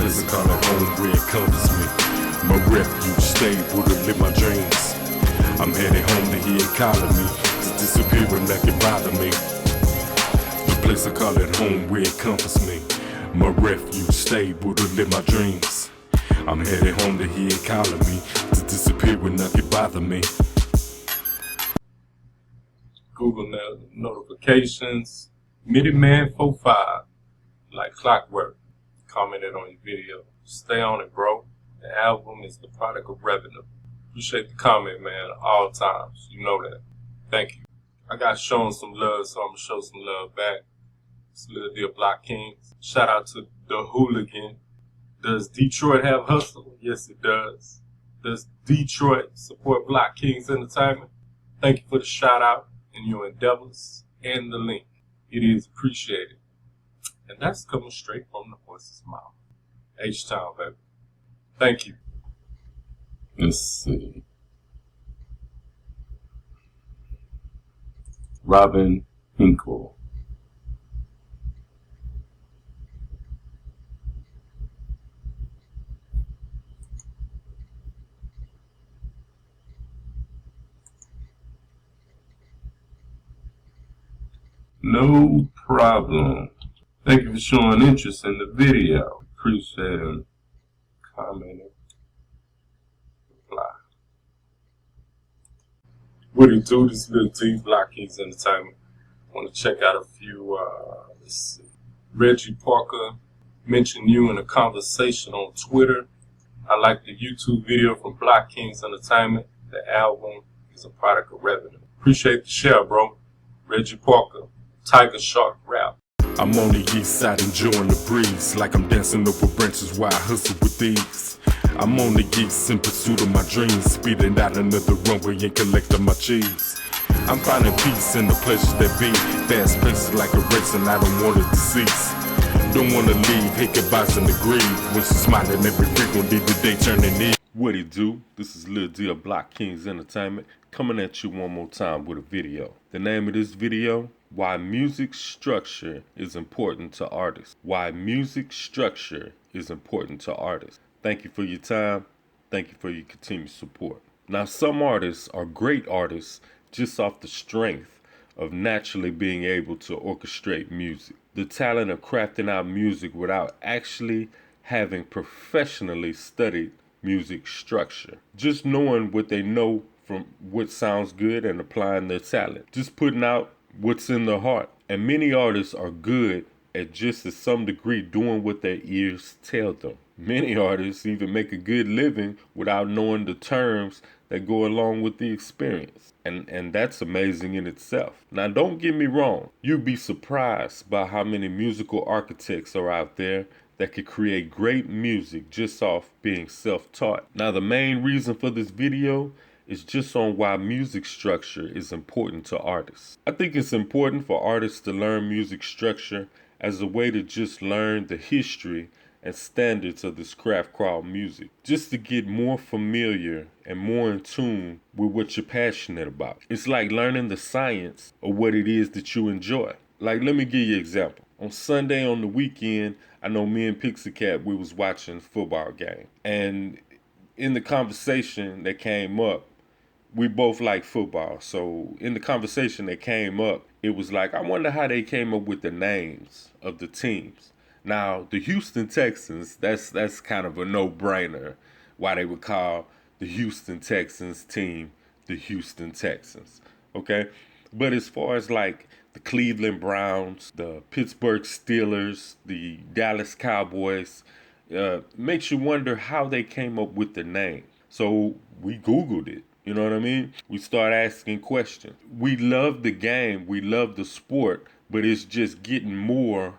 place I call it home where it encompass me. My refuge, stable to live my dreams. I'm headed home to hear it calling me, to disappear when nothing bother me. The place I call it home where it encompass me. My refuge, stable to live my dreams. I'm headed home to hear it calling me, to disappear when nothing bother me. Google notifications. MIDI-Man45, like clockwork, commented on your video. Stay on it, bro. The album is the product of revenue. Appreciate the comment, man, all times. You know that. Thank you. I got shown some love, so I'm going to show some love back. It's a little deal Blockkingz. Shout out to the hooligan. Does Detroit have hustle? Yes, it does. Does Detroit support Blockkingz Entertainment? Thank you for the shout out in your endeavors and the link. It is appreciated. And that's coming straight from the horse's mouth. H-Town, baby. Thank you. Let's see. Robin Hinkle. No problem. Thank you for showing interest in the video. Appreciate him commenting. Reply. What do you do? This little T, Blockkingz Entertainment. I want to check out a few, let's see. Reggie Parker mentioned you in a conversation on Twitter. I like the YouTube video from Blockkingz Entertainment. The album is a product of revenue. Appreciate the share, bro. Reggie Parker. Tiger Shark rap. I'm on the east side enjoying the breeze, like I'm dancing over branches while I hustle with these. I'm on the east in pursuit of my dreams, speeding out another runway and collecting my cheese. I'm finding peace in the pleasures that be, fast paces like a race and I don't want to decease. Don't want to leave, hate goodbyes in the grave, when she's smiling every frequently the day turning in. What it do? This is Lil D of Blockkingz Entertainment, coming at you one more time with a video. The name of this video: Why Music Structure is Important to Artists. Why music structure is important to artists. Thank you for your time. Thank you for your continued support. Now, some artists are great artists just off the strength of naturally being able to orchestrate music. The talent of crafting out music without actually having professionally studied music structure. Just knowing what they know from what sounds good and applying their talent. Just putting out what's in their heart. And many artists are good at just to some degree doing what their ears tell them. Many artists even make a good living without knowing the terms that go along with the experience. And that's amazing in itself. Now, don't get me wrong. You'd be surprised by how many musical architects are out there that could create great music just off being self-taught. Now, the main reason for this video is just on why music structure is important to artists. I think it's important for artists to learn music structure as a way to just learn the history and standards of this craft called music, just to get more familiar and more in tune with what you're passionate about. It's like learning the science of what it is that you enjoy. Like, let me give you an example. On Sunday on the weekend, I know me and Pixie Cat, we was watching a football game. And in the conversation that came up, we both like football. So in the conversation that came up, it was like, I wonder how they came up with the names of the teams. Now, the Houston Texans, that's kind of a no-brainer why they would call the Houston Texans team the Houston Texans, okay? But as far as like the Cleveland Browns, the Pittsburgh Steelers, the Dallas Cowboys, makes you wonder how they came up with the name. So we Googled it. You know what I mean? We start asking questions. We love the game, we love the sport, but it's just getting more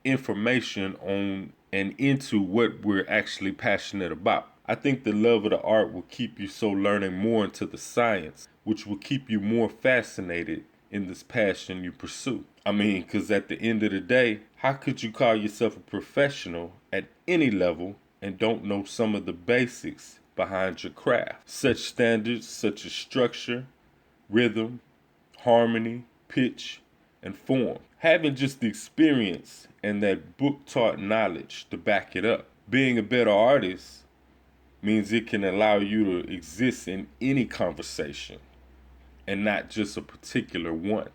information on and into what we're actually passionate about. I think the love of the art will keep you so learning more into the science, which will keep you more fascinated in this passion you pursue. I mean, because at the end of the day, how could you call yourself a professional at any level and don't know some of the basics behind your craft? Such standards such as structure, rhythm, harmony, pitch, and form. Having just the experience and that book-taught knowledge to back it up. Being a better artist means it can allow you to exist in any conversation and not just a particular one.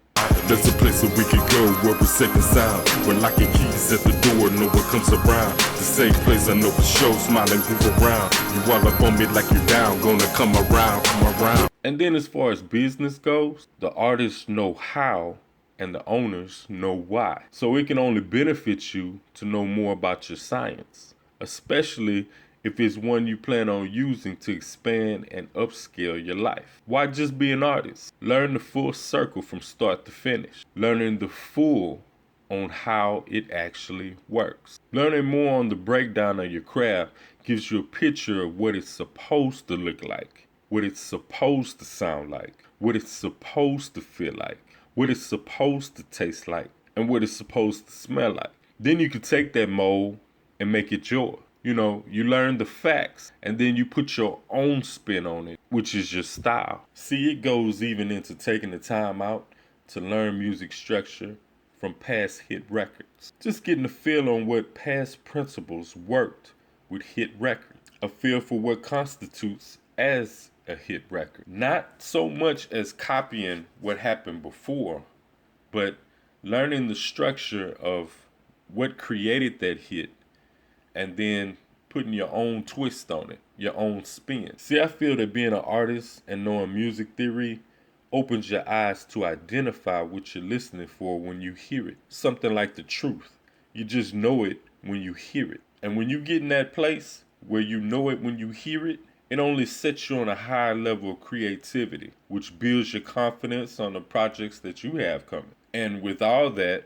There's a place that we can go where we're safe and sound. We're locking keys at the door, no one comes around. The safe place I know for sure, smiling, move around. You all up on me like you're down, gonna come around, come around. And then as far as business goes, the artists know how and the owners know why. So it can only benefit you to know more about your science, especially if it's one you plan on using to expand and upscale your life. Why just be an artist? Learn the full circle from start to finish. Learning the full on how it actually works. Learning more on the breakdown of your craft gives you a picture of what it's supposed to look like, what it's supposed to sound like, what it's supposed to feel like, what it's supposed to taste like, and what it's supposed to smell like. Then you can take that mold and make it yours. You know, you learn the facts and then you put your own spin on it, which is your style. See, it goes even into taking the time out to learn music structure from past hit records. Just getting a feel on what past principles worked with hit records. A feel for what constitutes as a hit record. Not so much as copying what happened before, but learning the structure of what created that hit and then putting your own twist on it, your own spin. See, I feel that being an artist and knowing music theory opens your eyes to identify what you're listening for when you hear it. Something like the truth. You just know it when you hear it. And when you get in that place where you know it when you hear it, it only sets you on a higher level of creativity, which builds your confidence on the projects that you have coming. And with all that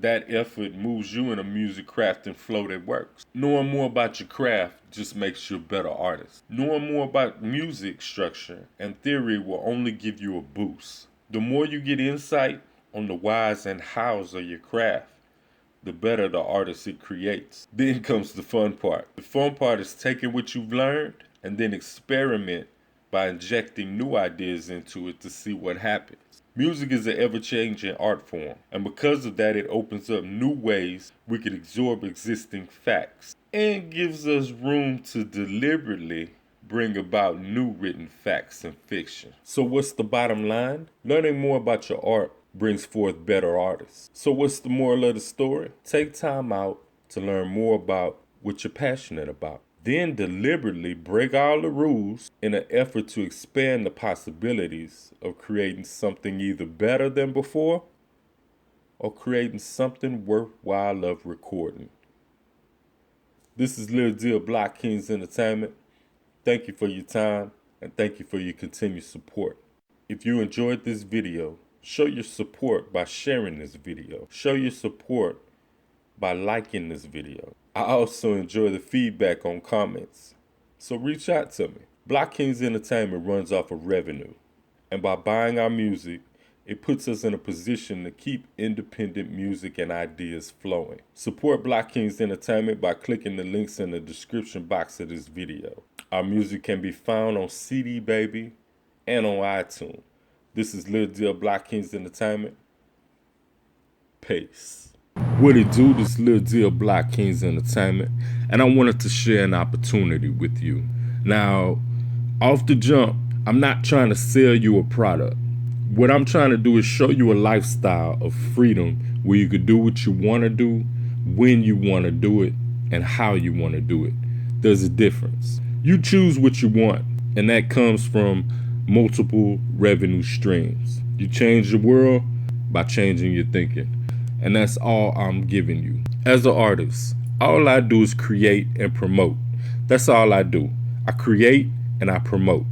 effort moves you in a music crafting flow that works. Knowing more about your craft just makes you a better artist. Knowing more about music structure and theory will only give you a boost. The more you get insight on the whys and hows of your craft, the better the artist it creates. Then comes the fun part. The fun part is taking what you've learned and then experiment by injecting new ideas into it to see what happens. Music is an ever-changing art form, and because of that, it opens up new ways we can absorb existing facts and gives us room to deliberately bring about new written facts and fiction. So what's the bottom line? Learning more about your art brings forth better artists. So what's the moral of the story? Take time out to learn more about what you're passionate about. Then deliberately break all the rules in an effort to expand the possibilities of creating something either better than before or creating something worthwhile of recording. This is Lil D of Blockkingz Entertainment. Thank you for your time and thank you for your continued support. If you enjoyed this video, show your support by sharing this video. Show your support by liking this video. I also enjoy the feedback on comments, so reach out to me. Blockkingz Entertainment runs off of revenue, and by buying our music, it puts us in a position to keep independent music and ideas flowing. Support Blockkingz Entertainment by clicking the links in the description box of this video. Our music can be found on CD Baby and on iTunes. This is Lil D of Blockkingz Entertainment. Peace. What it do, this Lil D of Blockkingz Entertainment, and I wanted to share an opportunity with you. Now, off the jump, I'm not trying to sell you a product. What I'm trying to do is show you a lifestyle of freedom where you could do what you want to do, when you want to do it, and how you want to do it. There's a difference. You choose what you want, and that comes from multiple revenue streams. You change the world by changing your thinking. And that's all I'm giving you. As an artist, all I do is create and promote. That's all I do. I create and I promote.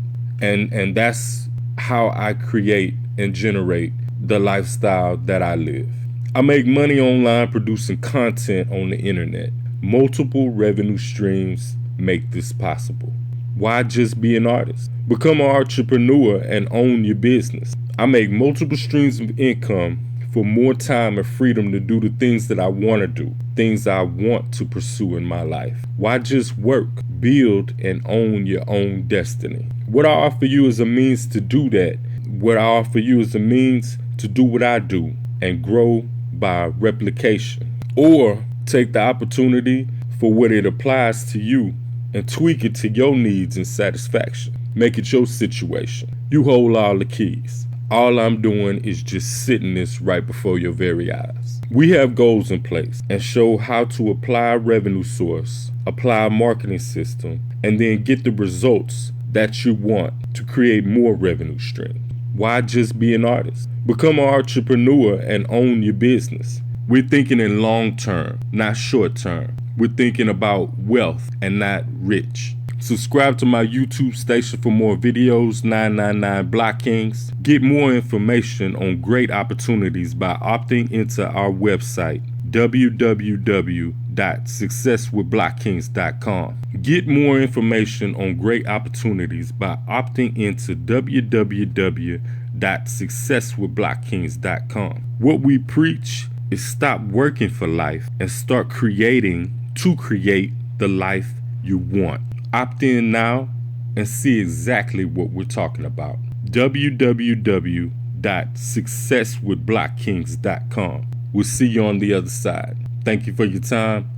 And that's how I create and generate the lifestyle that I live. I make money online producing content on the internet. Multiple revenue streams make this possible. Why just be an artist? Become an entrepreneur and own your business. I make multiple streams of income for more time and freedom to do the things that I want to do, things I want to pursue in my life. Why just work, build, and own your own destiny? What I offer you is a means to do that. What I offer you is a means to do what I do and grow by replication. Or take the opportunity for what it applies to you and tweak it to your needs and satisfaction. Make it your situation. You hold all the keys. All I'm doing is just sitting this right before your very eyes. We have goals in place and show how to apply a revenue source, apply a marketing system, and then get the results that you want to create more revenue streams. Why just be an artist? Become an entrepreneur and own your business. We're thinking in long term, not short term. We're thinking about wealth and not rich. Subscribe to my YouTube station for more videos, 999 Blockkingz. Get more information on great opportunities by opting into our website, www.successwithblockkingz.com. Get more information on great opportunities by opting into www.successwithblockkingz.com. What we preach is stop working for life and start creating to create the life you want. Opt in now and see exactly what we're talking about. www.successwithblockkingz.com. We'll see you on the other side. Thank you for your time.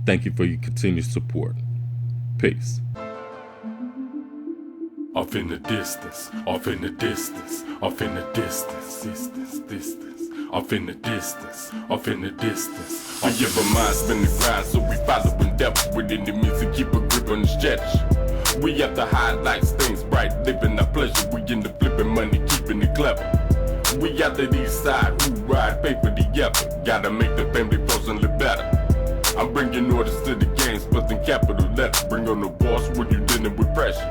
Thank you for your continued support. Peace. Off in the distance, off in the distance, off in the distance, distance. Off in the distance, off in the distance. We have a mind spinning grind, so we following depth with enemies and keep a grip on the stretch. We have the highlights, things bright, living our pleasure. We in the flipping money, keeping it clever. We out the east side, who ride, pay for the effort. Gotta make the family personally better. I'm bringing orders to the game, spelling capital letters. Bring on the boss when you dealing with pressure.